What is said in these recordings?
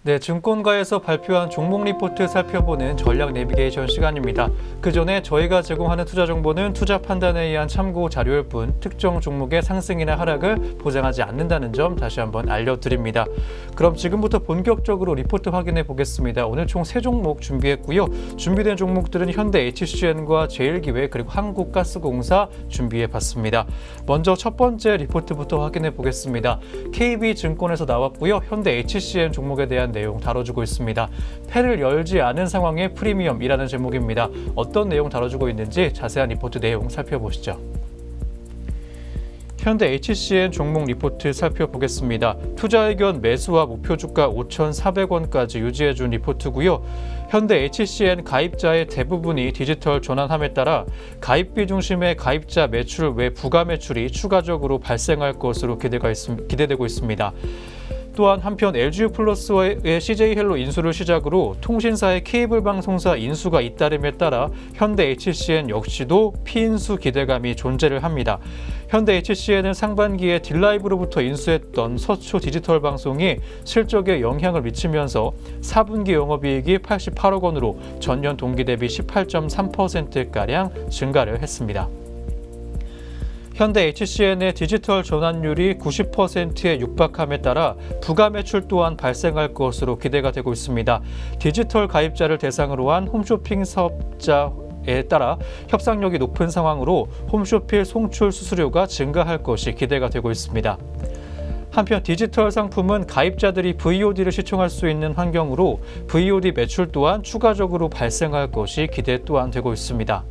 네, 증권가에서 발표한 종목 리포트 살펴보는 전략 내비게이션 시간입니다. 그 전에 저희가 제공하는 투자 정보는 투자 판단에 의한 참고 자료일 뿐 특정 종목의 상승이나 하락을 보장하지 않는다는 점 다시 한번 알려드립니다. 그럼 지금부터 본격적으로 리포트 확인해 보겠습니다. 오늘 총 3종목 준비했고요. 준비된 종목들은 현대 HCN과 제일기획 그리고 한국가스공사 준비해 봤습니다. 먼저 첫 번째 리포트부터 확인해 보겠습니다. KB증권에서 나왔고요. 현대 HCN 종목에 대한 내용 다뤄주고 있습니다. 패를 열지 않은 상황의 프리미엄이라는 제목입니다. 어떤 내용 다뤄주고 있는지 자세한 리포트 내용 살펴보시죠. 현대 HCN 종목 리포트 살펴보겠습니다. 투자 의견 매수와 목표 주가 5,400원까지 유지해준 리포트고요. 현대 HCN 가입자의 대부분이 디지털 전환함에 따라 가입비 중심의 가입자 매출 외 부가 매출이 추가적으로 발생할 것으로 기대되고 있습니다. 또한 한편 LG유플러스의 CJ헬로 인수를 시작으로 통신사의 케이블 방송사 인수가 잇따름에 따라 현대 HCN 역시도 피인수 기대감이 존재를 합니다. 현대 HCN은 상반기에 딜라이브로부터 인수했던 서초 디지털 방송이 실적에 영향을 미치면서 4분기 영업이익이 88억 원으로 전년 동기 대비 18.3%가량 증가를 했습니다. 현대 HCN의 디지털 전환율이 90%에 육박함에 따라 부가 매출 또한 발생할 것으로 기대가 되고 있습니다. 디지털 가입자를 대상으로 한 홈쇼핑 사업자에 따라 협상력이 높은 상황으로 홈쇼핑 송출 수수료가 증가할 것이 기대가 되고 있습니다. 한편 디지털 상품은 가입자들이 VOD를 시청할 수 있는 환경으로 VOD 매출 또한 추가적으로 발생할 것이 기대 또한 되고 있습니다.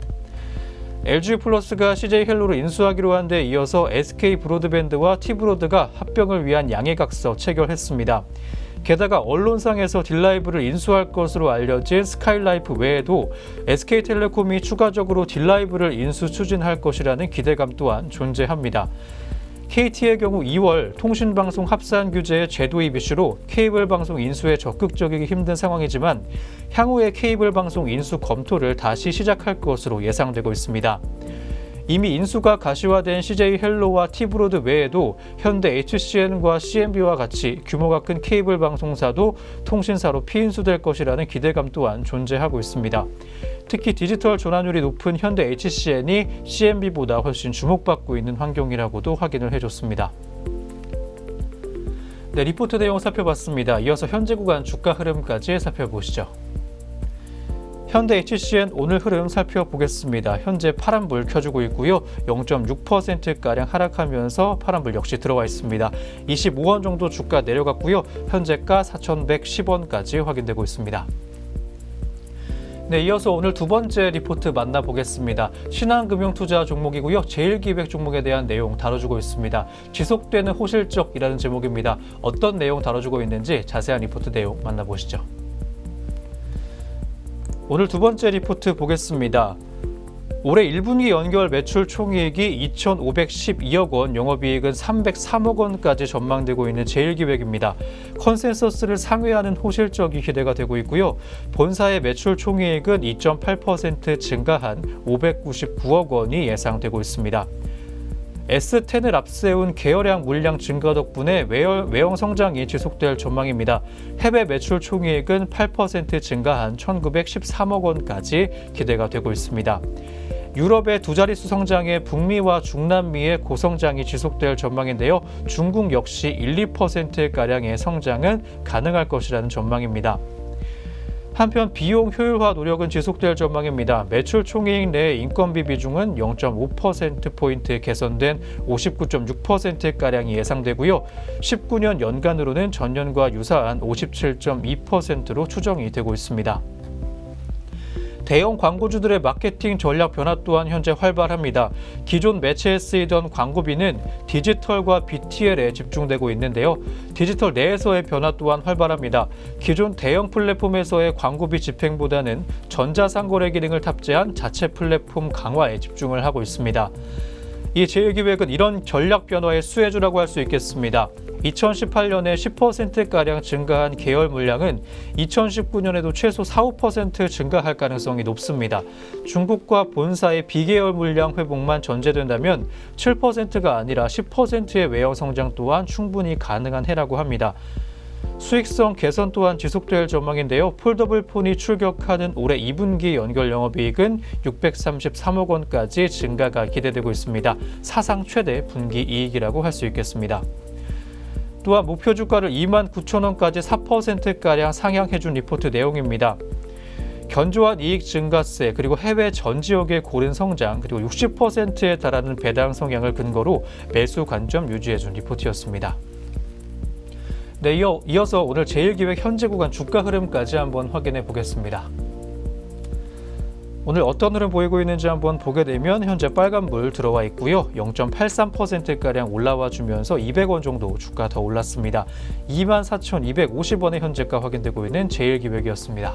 LG유플러스가 CJ헬로를 인수하기로 한 데 이어서 SK브로드밴드와 T브로드가 합병을 위한 양해각서 체결했습니다. 게다가 언론상에서 딜라이브를 인수할 것으로 알려진 스카이라이프 외에도 SK텔레콤이 추가적으로 딜라이브를 인수 추진할 것이라는 기대감 또한 존재합니다. KT의 경우 2월 통신방송 합산 규제의 제도입 이슈로 케이블 방송 인수에 적극적이기 힘든 상황이지만 향후에 케이블 방송 인수 검토를 다시 시작할 것으로 예상되고 있습니다. 이미 인수가 가시화된 CJ헬로와 T브로드 외에도 현대 HCN과 CNB와 같이 규모가 큰 케이블 방송사도 통신사로 피인수될 것이라는 기대감 또한 존재하고 있습니다. 특히 디지털 전환율이 높은 현대 HCN이 CNB보다 훨씬 주목받고 있는 환경이라고도 확인을 해줬습니다. 네, 리포트 내용 살펴봤습니다. 이어서 현재 구간 주가 흐름까지 살펴보시죠. 현대 HCN 오늘 흐름 살펴보겠습니다. 현재 파란불 켜주고 있고요. 0.6%가량 하락하면서 파란불 역시 들어와 있습니다. 25원 정도 주가 내려갔고요. 현재가 4,110원까지 확인되고 있습니다. 네, 이어서 오늘 두 번째 리포트 만나보겠습니다. 신한금융투자 종목이고요. 제일기획 종목에 대한 내용 다뤄주고 있습니다. 지속되는 호실적이라는 제목입니다. 어떤 내용 다뤄주고 있는지 자세한 리포트 내용 만나보시죠. 오늘 두 번째 리포트 보겠습니다. 올해 1분기 연결 매출 총이익이 2,512억 원, 영업이익은 303억 원까지 전망되고 있는 제일기획입니다. 컨센서스를 상회하는 호실적이 기대가 되고 있고요. 본사의 매출 총이익은 2.8% 증가한 599억 원이 예상되고 있습니다. S10을 앞세운 계열량 물량 증가 덕분에 외형 성장이 지속될 전망입니다. 해외 매출 총이익은 8% 증가한 1,913억 원까지 기대가 되고 있습니다. 유럽의 두 자릿수 성장에 북미와 중남미의 고성장이 지속될 전망인데요. 중국 역시 1~2%가량의 성장은 가능할 것이라는 전망입니다. 한편 비용 효율화 노력은 지속될 전망입니다. 매출 총이익 내 인건비 비중은 0.5%포인트 개선된 59.6%가량이 예상되고요. 19년 연간으로는 전년과 유사한 57.2%로 추정이 되고 있습니다. 대형 광고주들의 마케팅 전략 변화 또한 현재 활발합니다. 기존 매체에 쓰이던 광고비는 디지털과 BTL에 집중되고 있는데요. 디지털 내에서의 변화 또한 활발합니다. 기존 대형 플랫폼에서의 광고비 집행보다는 전자상거래 기능을 탑재한 자체 플랫폼 강화에 집중을 하고 있습니다. 이 제일기획은 이런 전략 변화의 수혜주라고 할 수 있겠습니다. 2018년에 10%가량 증가한 계열 물량은 2019년에도 최소 4~5% 증가할 가능성이 높습니다. 중국과 본사의 비계열 물량 회복만 전제된다면 7%가 아니라 10%의 외형 성장 또한 충분히 가능한 해라고 합니다. 수익성 개선 또한 지속될 전망인데요. 폴더블 폰이 출격하는 올해 2분기 연결 영업이익은 633억 원까지 증가가 기대되고 있습니다. 사상 최대 분기 이익이라고 할 수 있겠습니다. 또한 목표 주가를 29,000원까지 4%가량 상향해준 리포트 내용입니다. 견조한 이익 증가세, 그리고 해외 전 지역의 고른 성장, 그리고 60%에 달하는 배당 성향을 근거로 매수 관점 유지해준 리포트였습니다. 네, 이어서 오늘 제1기획 현재 구간 주가 흐름까지 한번 확인해 보겠습니다. 오늘 어떤 흐름 보이고 있는지 한번 보게 되면 현재 빨간불 들어와 있고요. 0.83%가량 올라와 주면서 200원 정도 주가 더 올랐습니다. 24,250원의 현재가 확인되고 있는 제1기획이었습니다.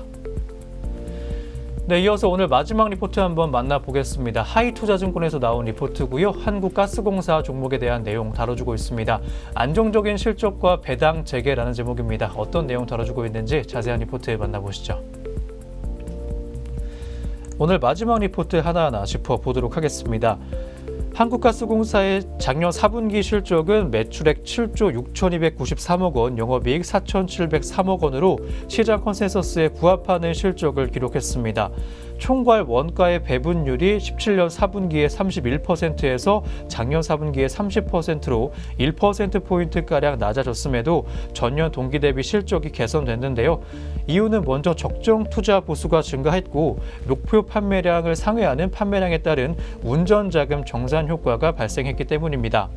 네, 이어서 오늘 마지막 리포트 한번 만나보겠습니다. 하이투자증권에서 나온 리포트고요. 한국가스공사 종목에 대한 내용 다뤄주고 있습니다. 안정적인 실적과 배당 재개라는 제목입니다. 어떤 내용 다뤄주고 있는지 자세한 리포트 만나보시죠. 오늘 마지막 리포트 하나하나 짚어보도록 하겠습니다. 한국가스공사의 작년 4분기 실적은 매출액 7조 6,293억 원, 영업이익 4,703억 원으로 시장 컨센서스에 부합하는 실적을 기록했습니다. 총괄 원가의 배분율이 17년 4분기에 31%에서 작년 4분기에 30%로 1%포인트가량 낮아졌음에도 전년 동기 대비 실적이 개선됐는데요. 이유는 먼저 적정 투자 보수가 증가했고 목표 판매량을 상회하는 판매량에 따른 운전자금 정산 효과가 발생했기 때문입니다.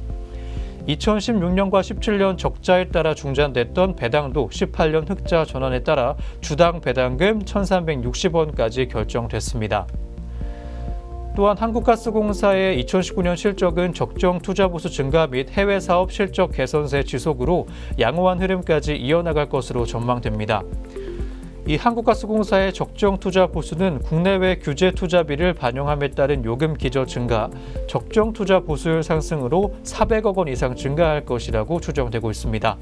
2016년과 17년 적자에 따라 중단됐던 배당도 18년 흑자 전환에 따라 주당 배당금 1,360원까지 결정됐습니다. 또한 한국가스공사의 2019년 실적은 적정 투자 보수 증가 및 해외 사업 실적 개선세 지속으로 양호한 흐름까지 이어나갈 것으로 전망됩니다. 이 한국가스공사의 적정 투자 보수는 국내외 규제 투자비를 반영함에 따른 요금 기저 증가, 적정 투자 보수율 상승으로 400억 원 이상 증가할 것이라고 추정되고 있습니다.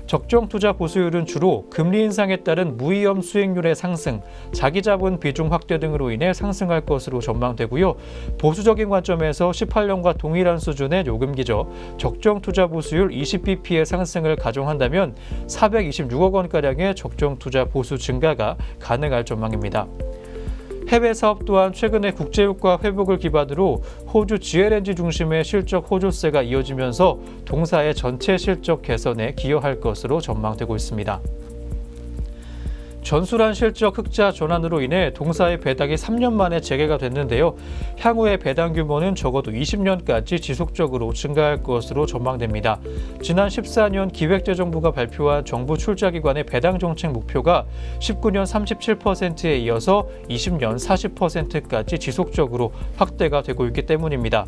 적정 투자 보수율은 주로 금리 인상에 따른 무위험 수익률의 상승, 자기자본 비중 확대 등으로 인해 상승할 것으로 전망되고요. 보수적인 관점에서 18년과 동일한 수준의 요금 기저, 적정 투자 보수율 20bp의 상승을 가정한다면 426억 원가량의 적정 투자 보수 증가가 가능할 전망입니다. 해외 사업 또한 최근에 국제유가 회복을 기반으로 호주 GLNG 중심의 실적 호조세가 이어지면서 동사의 전체 실적 개선에 기여할 것으로 전망되고 있습니다. 전술한 실적 흑자 전환으로 인해 동사의 배당이 3년 만에 재개가 됐는데요. 향후의 배당 규모는 적어도 20년까지 지속적으로 증가할 것으로 전망됩니다. 지난 14년 기획재정부가 발표한 정부 출자기관의 배당 정책 목표가 19년 37%에 이어서 20년 40%까지 지속적으로 확대가 되고 있기 때문입니다.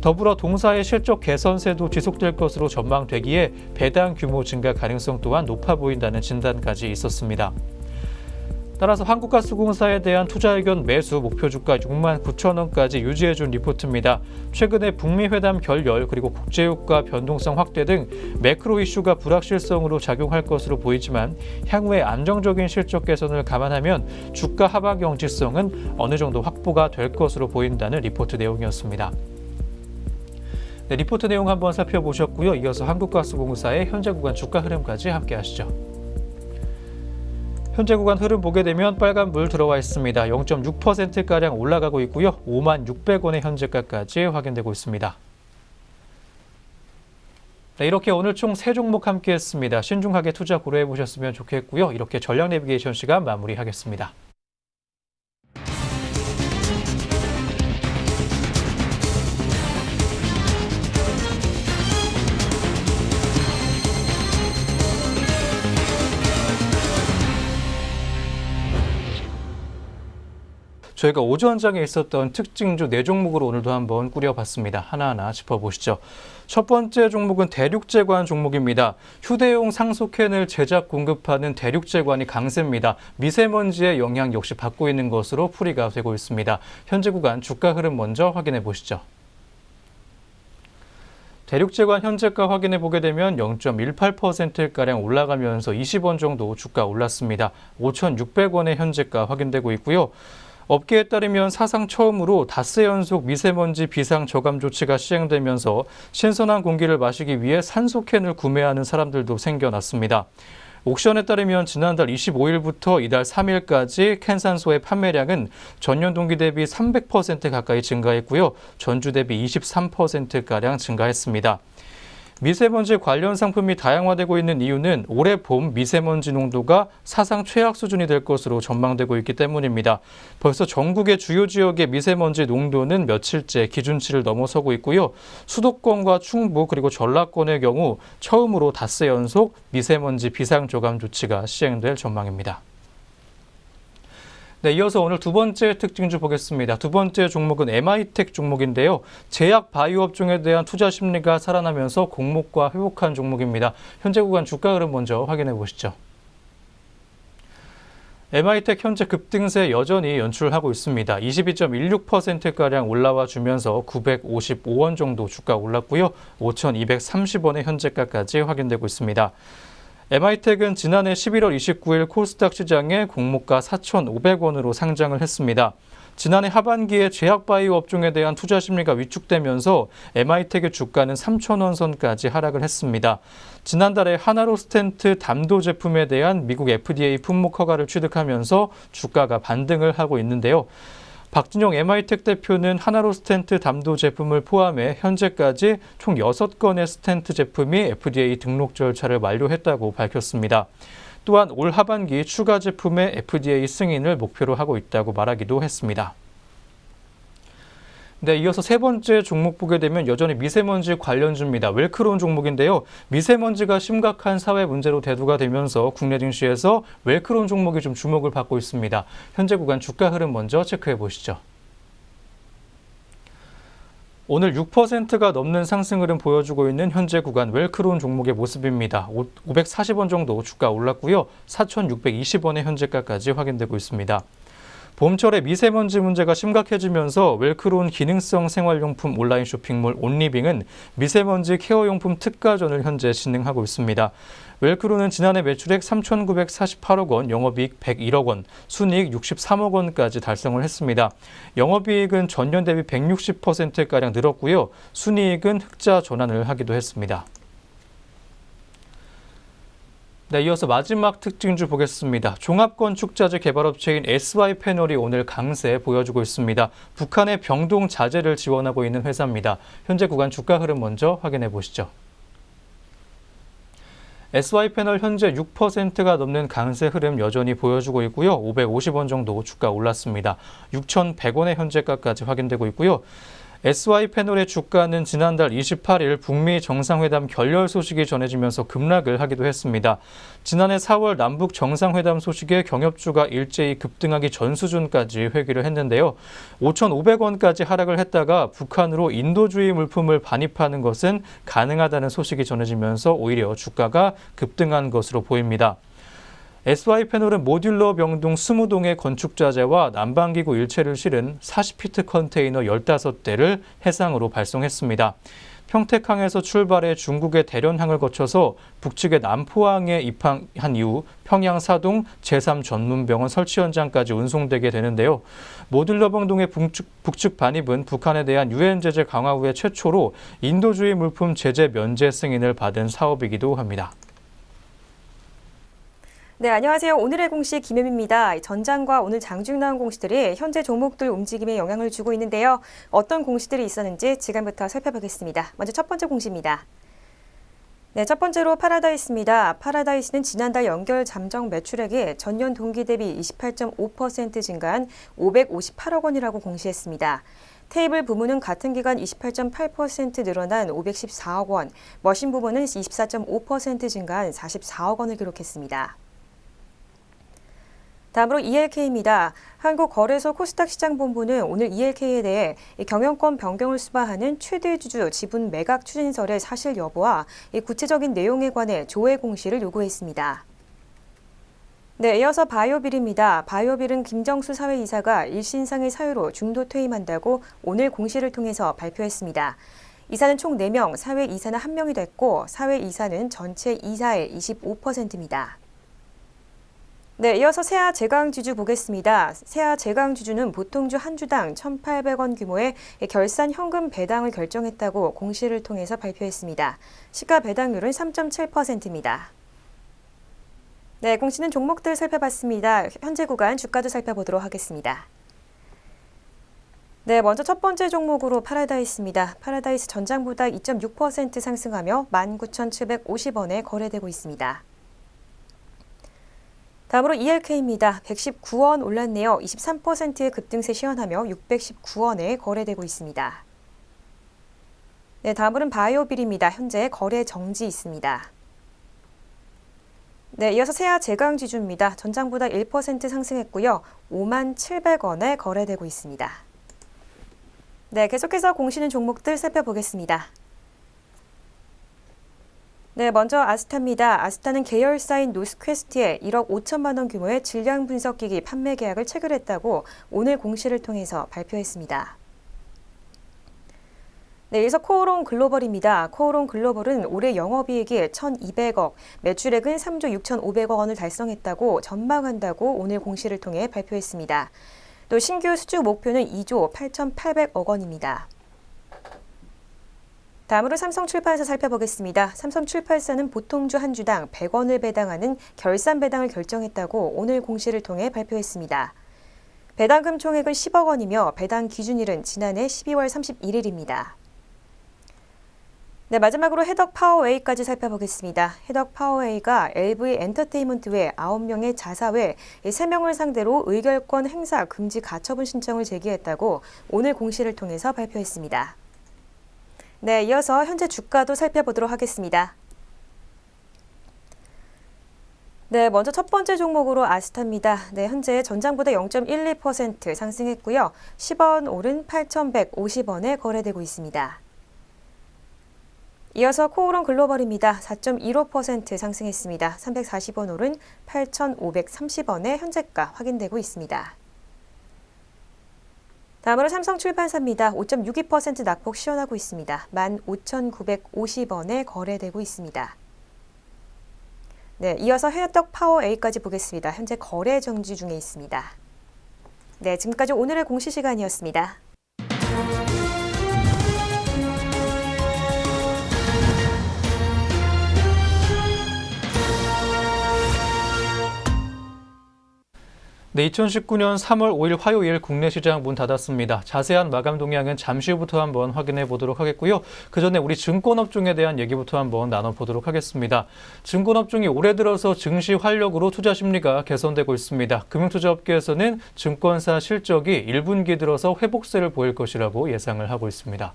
더불어 동사의 실적 개선세도 지속될 것으로 전망되기에 배당 규모 증가 가능성 또한 높아 보인다는 진단까지 있었습니다. 따라서 한국가스공사에 대한 투자 의견 매수 목표 주가 69,000원까지 유지해준 리포트입니다. 최근에 북미 회담 결렬 그리고 국제유가 변동성 확대 등 매크로 이슈가 불확실성으로 작용할 것으로 보이지만 향후에 안정적인 실적 개선을 감안하면 주가 하방 경직성은 어느 정도 확보가 될 것으로 보인다는 리포트 내용이었습니다. 네, 리포트 내용 한번 살펴보셨고요. 이어서 한국가스공사의 현재 구간 주가 흐름까지 함께 하시죠. 현재 구간 흐름 보게 되면 빨간불 들어와 있습니다. 0.6%가량 올라가고 있고요. 56,600원의 현재가까지 확인되고 있습니다. 네, 이렇게 오늘 총 3종목 함께 했습니다. 신중하게 투자 고려해 보셨으면 좋겠고요. 이렇게 전략 내비게이션 시간 마무리하겠습니다. 저희가 오전장에 있었던 특징주 4종목으로 오늘도 한번 꾸려봤습니다. 하나하나 짚어보시죠. 첫 번째 종목은 대륙제관 종목입니다. 휴대용 상속캔을 제작 공급하는 대륙제관이 강세입니다. 미세먼지의 영향 역시 받고 있는 것으로 풀이가 되고 있습니다. 현재 구간 주가 흐름 먼저 확인해 보시죠. 대륙제관 현재가 확인해 보게 되면 0.18%가량 올라가면서 20원 정도 주가 올랐습니다. 5,600원의 현재가 확인되고 있고요. 업계에 따르면 사상 처음으로 닷새 연속 미세먼지 비상 저감 조치가 시행되면서 신선한 공기를 마시기 위해 산소캔을 구매하는 사람들도 생겨났습니다. 옥션에 따르면 지난달 25일부터 이달 3일까지 캔산소의 판매량은 전년 동기 대비 300% 가까이 증가했고요. 전주 대비 23%가량 증가했습니다. 미세먼지 관련 상품이 다양화되고 있는 이유는 올해 봄 미세먼지 농도가 사상 최악 수준이 될 것으로 전망되고 있기 때문입니다. 벌써 전국의 주요 지역의 미세먼지 농도는 며칠째 기준치를 넘어서고 있고요. 수도권과 충북 그리고 전라권의 경우 처음으로 닷새 연속 미세먼지 비상조감 조치가 시행될 전망입니다. 네, 이어서 오늘 두 번째 특징주 보겠습니다. 두 번째 종목은 MI텍 종목인데요. 제약 바이오 업종에 대한 투자 심리가 살아나면서 공모가 회복한 종목입니다. 현재 구간 주가 흐름 먼저 확인해 보시죠. MI텍 현재 급등세 여전히 연출하고 있습니다. 22.16%가량 올라와 주면서 955원 정도 주가 올랐고요. 5,230원의 현재가까지 확인되고 있습니다. MI텍은 지난해 11월 29일 코스닥 시장에 공모가 4,500원으로 상장을 했습니다. 지난해 하반기에 제약바이오 업종에 대한 투자 심리가 위축되면서 MI텍의 주가는 3,000원 선까지 하락을 했습니다. 지난달에 하나로 스텐트 담도 제품에 대한 미국 FDA 품목 허가를 취득하면서 주가가 반등을 하고 있는데요. 박진영 MI텍 대표는 하나로 스텐트 담도 제품을 포함해 현재까지 총 6건의 스텐트 제품이 FDA 등록 절차를 완료했다고 밝혔습니다. 또한 올 하반기 추가 제품의 FDA 승인을 목표로 하고 있다고 말하기도 했습니다. 네, 이어서 세 번째 종목 보게 되면 여전히 미세먼지 관련주입니다. 웰크론 종목인데요. 미세먼지가 심각한 사회 문제로 대두가 되면서 국내 증시에서 웰크론 종목이 좀 주목을 받고 있습니다. 현재 구간 주가 흐름 먼저 체크해 보시죠. 오늘 6%가 넘는 상승 흐름 보여주고 있는 현재 구간 웰크론 종목의 모습입니다. 540원 정도 주가 올랐고요. 4,620원의 현재가까지 확인되고 있습니다. 봄철에 미세먼지 문제가 심각해지면서 웰크론 기능성 생활용품 온라인 쇼핑몰 온리빙은 미세먼지 케어용품 특가전을 현재 진행하고 있습니다. 웰크론은 지난해 매출액 3,948억 원, 영업이익 101억 원, 순이익 63억 원까지 달성을 했습니다. 영업이익은 전년 대비 160%가량 늘었고요. 순이익은 흑자 전환을 하기도 했습니다. 네, 이어서 마지막 특징주 보겠습니다. 종합건축자재 개발업체인 SY패널이 오늘 강세 보여주고 있습니다. 북한의 병동 자재를 지원하고 있는 회사입니다. 현재 구간 주가 흐름 먼저 확인해 보시죠. SY패널 현재 6%가 넘는 강세 흐름 여전히 보여주고 있고요. 550원 정도 주가 올랐습니다. 6,100원의 현재가까지 확인되고 있고요. SY패널의 주가는 지난달 28일 북미 정상회담 결렬 소식이 전해지면서 급락을 하기도 했습니다. 지난해 4월 남북 정상회담 소식에 경협주가 일제히 급등하기 전 수준까지 회귀를 했는데요. 5,500원까지 하락을 했다가 북한으로 인도주의 물품을 반입하는 것은 가능하다는 소식이 전해지면서 오히려 주가가 급등한 것으로 보입니다. SY패널은 모듈러 병동 20동의 건축자재와 난방기구 일체를 실은 40피트 컨테이너 15대를 해상으로 발송했습니다. 평택항에서 출발해 중국의 대련항을 거쳐서 북측의 남포항에 입항한 이후 평양 사동 제3전문병원 설치 현장까지 운송되게 되는데요. 모듈러 병동의 북측 반입은 북한에 대한 유엔 제재 강화 후에 최초로 인도주의 물품 제재 면제 승인을 받은 사업이기도 합니다. 네, 안녕하세요. 오늘의 공시 김혜미입니다. 전장과 오늘 장중 나온 공시들이 현재 종목들 움직임에 영향을 주고 있는데요. 어떤 공시들이 있었는지 지금부터 살펴보겠습니다. 먼저 첫 번째 공시입니다. 네, 첫 번째로 파라다이스입니다. 파라다이스는 지난달 연결 잠정 매출액이 전년 동기 대비 28.5% 증가한 558억 원이라고 공시했습니다. 테이블 부문은 같은 기간 28.8% 늘어난 514억 원, 머신 부문은 24.5% 증가한 44억 원을 기록했습니다. 다음으로 ELK입니다. 한국거래소 코스닥 시장본부는 오늘 ELK에 대해 경영권 변경을 수반하는 최대 주주 지분 매각 추진설의 사실 여부와 구체적인 내용에 관해 조회 공시를 요구했습니다. 네, 이어서 바이오빌입니다. 바이오빌은 김정수 사회이사가 일신상의 사유로 중도 퇴임한다고 오늘 공시를 통해서 발표했습니다. 이사는 총 4명, 사회이사는 1명이 됐고 사회이사는 전체 이사의 25%입니다. 네, 이어서 세아 제강주주 보겠습니다. 세아 제강주주는 보통주 한 주당 1,800원 규모의 결산 현금 배당을 결정했다고 공시를 통해서 발표했습니다. 시가 배당률은 3.7%입니다. 네, 공시는 종목들 살펴봤습니다. 현재 구간 주가도 살펴보도록 하겠습니다. 네, 먼저 첫 번째 종목으로 파라다이스입니다. 파라다이스 전장보다 2.6% 상승하며 19,750원에 거래되고 있습니다. 다음으로 ELK입니다. 119원 올랐네요. 23%의 급등세 시현하며 619원에 거래되고 있습니다. 네, 다음으로는 바이오빌입니다. 현재 거래 정지 있습니다. 네, 이어서 세아 제강지주입니다. 전장보다 1% 상승했고요. 57,000원에 거래되고 있습니다. 네, 계속해서 공시는 종목들 살펴보겠습니다. 네, 먼저 아스타입니다. 아스타는 계열사인 노스퀘스트에 1억 5천만 원 규모의 질량 분석기기 판매 계약을 체결했다고 오늘 공시를 통해서 발표했습니다. 네, 이어서 코오롱 글로벌입니다. 코오롱 글로벌은 올해 영업이익이 1,200억, 매출액은 3조 6,500억 원을 달성했다고 전망한다고 오늘 공시를 통해 발표했습니다. 또 신규 수주 목표는 2조 8,800억 원입니다. 다음으로 삼성출판사 살펴보겠습니다. 삼성출판사는 보통주 한 주당 100원을 배당하는 결산 배당을 결정했다고 오늘 공시를 통해 발표했습니다. 배당금 총액은 10억 원이며 배당 기준일은 지난해 12월 31일입니다. 네, 마지막으로 해덕파워웨이까지 살펴보겠습니다. 해덕파워웨이가 LV 엔터테인먼트 외 9명의 자사 외 3명을 상대로 의결권 행사 금지 가처분 신청을 제기했다고 오늘 공시를 통해서 발표했습니다. 네, 이어서 현재 주가도 살펴보도록 하겠습니다. 네, 먼저 첫 번째 종목으로 아스타입니다. 네, 현재 전장보다 0.12% 상승했고요. 10원 오른 8,150원에 거래되고 있습니다. 이어서 코오롱 글로벌입니다. 4.15% 상승했습니다. 340원 오른 8,530원에 현재가 확인되고 있습니다. 다음으로 삼성출판사입니다. 5.62% 낙폭 시현하고 있습니다. 15,950원에 거래되고 있습니다. 네, 이어서 해덕파워A까지 보겠습니다. 현재 거래 정지 중에 있습니다. 네, 지금까지 오늘의 공시 시간이었습니다. 네, 2019년 3월 5일 화요일 국내 시장 문 닫았습니다. 자세한 마감 동향은 잠시 후부터 한번 확인해 보도록 하겠고요. 그 전에 우리 증권업종에 대한 얘기부터 한번 나눠보도록 하겠습니다. 증권업종이 올해 들어서 증시 활력으로 투자 심리가 개선되고 있습니다. 금융투자업계에서는 증권사 실적이 1분기 들어서 회복세를 보일 것이라고 예상을 하고 있습니다.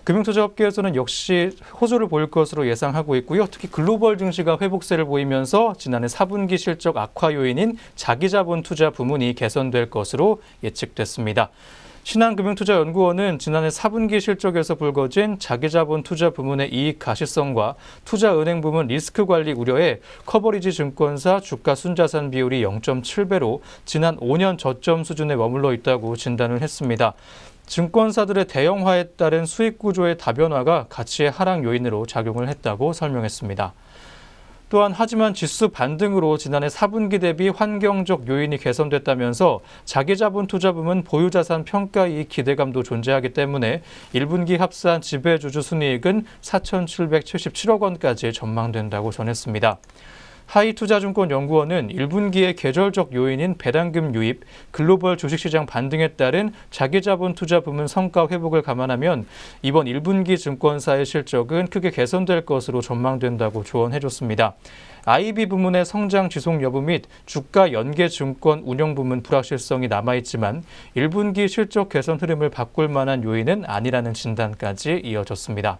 금융투자업계에서는 역시 호조를 보일 것으로 예상하고 있고요. 특히 글로벌 증시가 회복세를 보이면서 지난해 4분기 실적 악화 요인인 자기자본 투자 부문이 개선될 것으로 예측됐습니다. 신한금융투자연구원은 지난해 4분기 실적에서 불거진 자기자본 투자 부문의 이익 가시성과 투자은행 부문 리스크 관리 우려에 커버리지 증권사 주가 순자산 비율이 0.7배로 지난 5년 저점 수준에 머물러 있다고 진단을 했습니다. 증권사들의 대형화에 따른 수익 구조의 다변화가 가치의 하락 요인으로 작용을 했다고 설명했습니다. 또한 하지만 지수 반등으로 지난해 4분기 대비 환경적 요인이 개선됐다면서 자기자본 투자 부문 보유자산 평가이익 기대감도 존재하기 때문에 1분기 합산 지배주주 순이익은 4,777억 원까지 전망된다고 전했습니다. 하이투자증권연구원은 1분기의 계절적 요인인 배당금 유입, 글로벌 주식시장 반등에 따른 자기자본 투자 부문 성과 회복을 감안하면 이번 1분기 증권사의 실적은 크게 개선될 것으로 전망된다고 조언해줬습니다. IB 부문의 성장 지속 여부 및 주가 연계 증권 운영 부문 불확실성이 남아있지만 1분기 실적 개선 흐름을 바꿀 만한 요인은 아니라는 진단까지 이어졌습니다.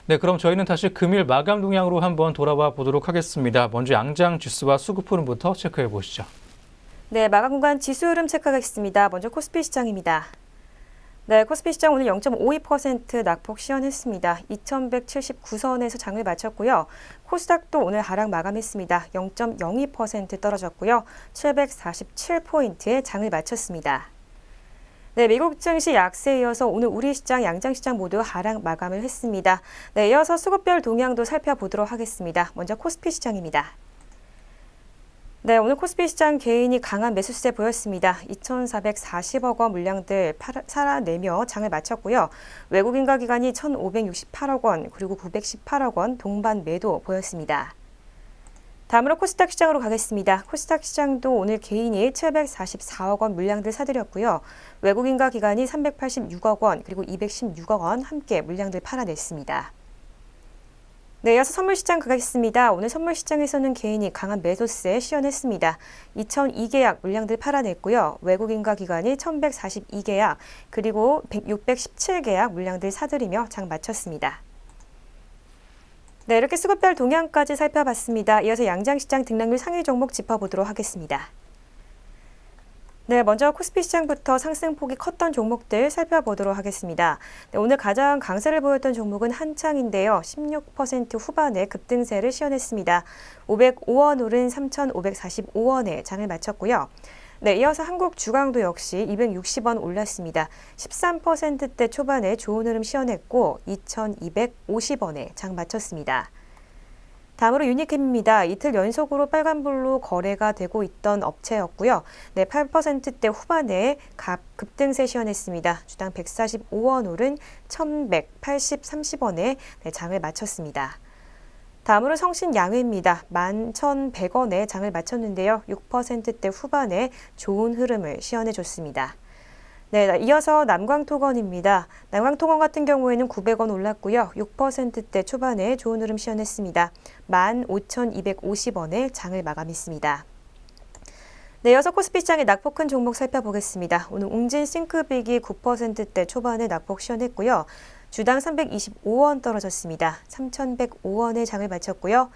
네, 그럼 저희는 다시 금일 마감 동향으로 한번 돌아와 보도록 하겠습니다. 먼저 양장 지수와 수급 흐름부터 체크해 보시죠. 네, 마감 구간 지수 흐름 체크하겠습니다. 먼저 코스피 시장입니다. 네, 코스피 시장 오늘 0.52% 낙폭 시현했습니다. 2,179선에서 장을 마쳤고요. 코스닥도 오늘 하락 마감했습니다. 0.02% 떨어졌고요. 747포인트의 장을 마쳤습니다. 네, 미국 증시 약세에 이어서 오늘 우리 시장, 양장시장 모두 하락 마감을 했습니다. 네, 이어서 수급별 동향도 살펴보도록 하겠습니다. 먼저 코스피 시장입니다. 네, 오늘 코스피 시장 개인이 강한 매수세 보였습니다. 2,440억 원 물량들 살아내며 장을 마쳤고요. 외국인과 기관이 1,568억 원, 그리고 918억 원 동반 매도 보였습니다. 다음으로 코스닥 시장으로 가겠습니다. 코스닥 시장도 오늘 개인이 744억 원 물량들 사들였고요. 외국인과 기관이 386억 원, 그리고 216억 원 함께 물량들 팔아냈습니다. 네, 이어서 선물시장 가겠습니다. 오늘 선물시장에서는 개인이 강한 매도세 시연했습니다. 2,002계약 물량들 팔아냈고요. 외국인과 기관이 1,142계약, 그리고 617계약 물량들 사들이며 장 마쳤습니다. 네, 이렇게 수급별 동향까지 살펴봤습니다. 이어서 양장시장 등락률 상위 종목 짚어보도록 하겠습니다. 네, 먼저 코스피 시장부터 상승폭이 컸던 종목들 살펴보도록 하겠습니다. 네, 오늘 가장 강세를 보였던 종목은 한창인데요. 16% 후반에 급등세를 시연했습니다. 505원 오른 3,545원에 장을 마쳤고요. 네, 이어서 한국 주강도 역시 260원 올랐습니다. 13%대 초반에 좋은 흐름 시연했고 2,250원에 장 마쳤습니다. 다음으로 유니캠입니다. 이틀 연속으로 빨간불로 거래가 되고 있던 업체였고요. 네, 8%대 후반에 급등세 시연했습니다. 주당 145원 오른 1,180.30원에 장을 마쳤습니다. 다음으로 성신양의입니다. 11,100원에 장을 마쳤는데요. 6%대 후반에 좋은 흐름을 시연해줬습니다. 네, 이어서 남광토건입니다. 남광토건 같은 경우에는 900원 올랐고요. 6%대 초반에 좋은 흐름 시연했습니다. 15,250원에 장을 마감했습니다. 네, 이어서 코스피 시장의 낙폭 큰 종목 살펴보겠습니다. 오늘 웅진 싱크빅이 9%대 초반에 낙폭 시연했고요. 주당 325원 떨어졌습니다. 3,105원에 장을 마쳤고요.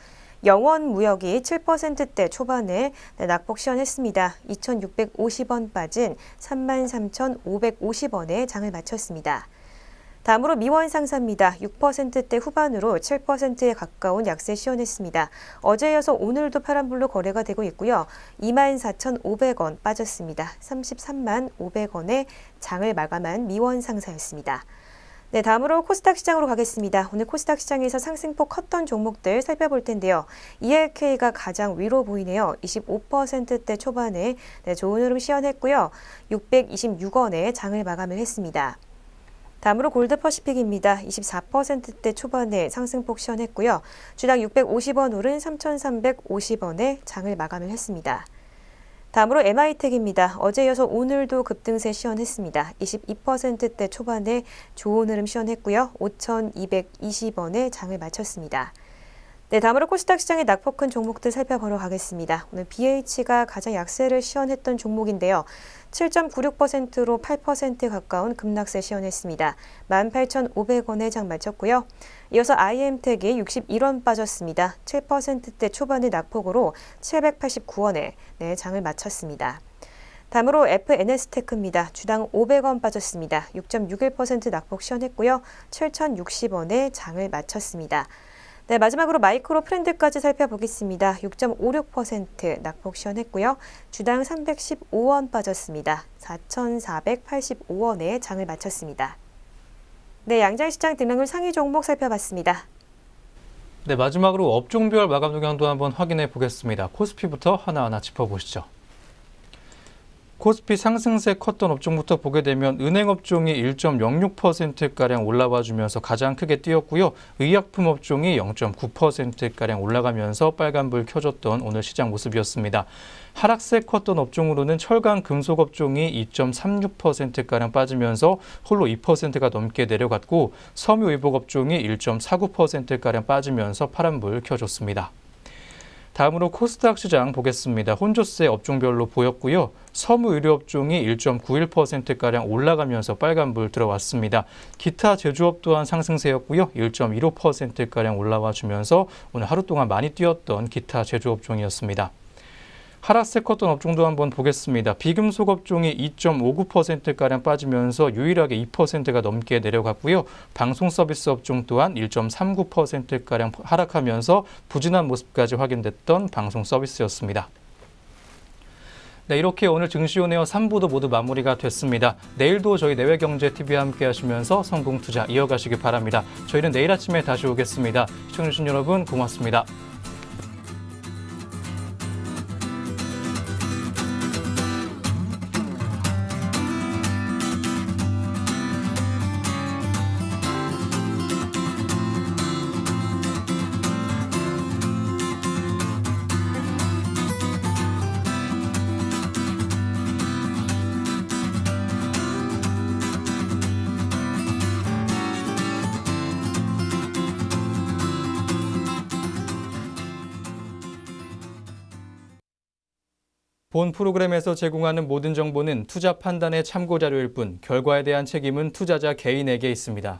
영원무역이 7%대 초반에 낙폭 시연했습니다. 2,650원 빠진 33,550원에 장을 마쳤습니다. 다음으로 미원상사입니다. 6%대 후반으로 7%에 가까운 약세 시연했습니다. 어제에 이어서 오늘도 파란불로 거래가 되고 있고요. 24,500원 빠졌습니다. 33만 500원에 장을 마감한 미원상사였습니다. 네, 다음으로 코스닥 시장으로 가겠습니다. 오늘 코스닥 시장에서 상승폭 컸던 종목들 살펴볼 텐데요. ELK가 가장 위로 보이네요. 25%대 초반에 좋은 흐름 시연했고요. 626원에 장을 마감을 했습니다. 다음으로 골드퍼시픽입니다. 24%대 초반에 상승폭 시연했고요. 주당 650원 오른 3,350원에 장을 마감을 했습니다. 다음으로 MI텍입니다. 어제 이어서 오늘도 급등세 시연했습니다. 22%대 초반에 좋은 흐름 시연했고요. 5,220원에 장을 마쳤습니다. 네, 다음으로 코스닥 시장의 낙폭 큰 종목들 살펴보러 가겠습니다. 오늘 BH가 가장 약세를 시연했던 종목인데요. 7.96%로 8%에 가까운 급락세 시연했습니다. 18,500원에 장 마쳤고요. 이어서 IM텍이 61원 빠졌습니다. 7%대 초반의 낙폭으로 789원에 장을 마쳤습니다. 다음으로 FNS테크입니다. 주당 500원 빠졌습니다. 6.61% 낙폭 시연했고요. 7,060원에 장을 마쳤습니다. 네, 마지막으로 마이크로 프렌드까지 살펴보겠습니다. 6.56% 낙폭 시연했고요. 주당 315원 빠졌습니다. 4,485원에 장을 마쳤습니다. 네, 양장시장 등락률 상위 종목 살펴봤습니다. 네, 마지막으로 업종별 마감 동향도 한번 확인해 보겠습니다. 코스피부터 하나하나 짚어보시죠. 코스피 상승세 컸던 업종부터 보게 되면 은행업종이 1.06%가량 올라와주면서 가장 크게 뛰었고요. 의약품 업종이 0.9%가량 올라가면서 빨간불 켜줬던 오늘 시장 모습이었습니다. 하락세 컸던 업종으로는 철강 금속 업종이 2.36%가량 빠지면서 홀로 2%가 넘게 내려갔고 섬유 의복 업종이 1.49%가량 빠지면서 파란불 켜줬습니다. 다음으로 코스닥 시장 보겠습니다. 혼조세 업종별로 보였고요. 섬유 의료 업종이 1.91%가량 올라가면서 빨간불 들어왔습니다. 기타 제조업 또한 상승세였고요. 1.15%가량 올라와 주면서 오늘 하루 동안 많이 뛰었던 기타 제조업 종이었습니다. 하락세 컸던 업종도 한번 보겠습니다. 비금속 업종이 2.59%가량 빠지면서 유일하게 2%가 넘게 내려갔고요. 방송 서비스 업종 또한 1.39%가량 하락하면서 부진한 모습까지 확인됐던 방송 서비스였습니다. 네, 이렇게 오늘 증시온에어 3부도 모두 마무리가 됐습니다. 내일도 저희 내외경제TV와 함께 하시면서 성공투자 이어가시기 바랍니다. 저희는 내일 아침에 다시 오겠습니다. 시청해주신 여러분 고맙습니다. 본 프로그램에서 제공하는 모든 정보는 투자 판단의 참고 자료일 뿐 결과에 대한 책임은 투자자 개인에게 있습니다.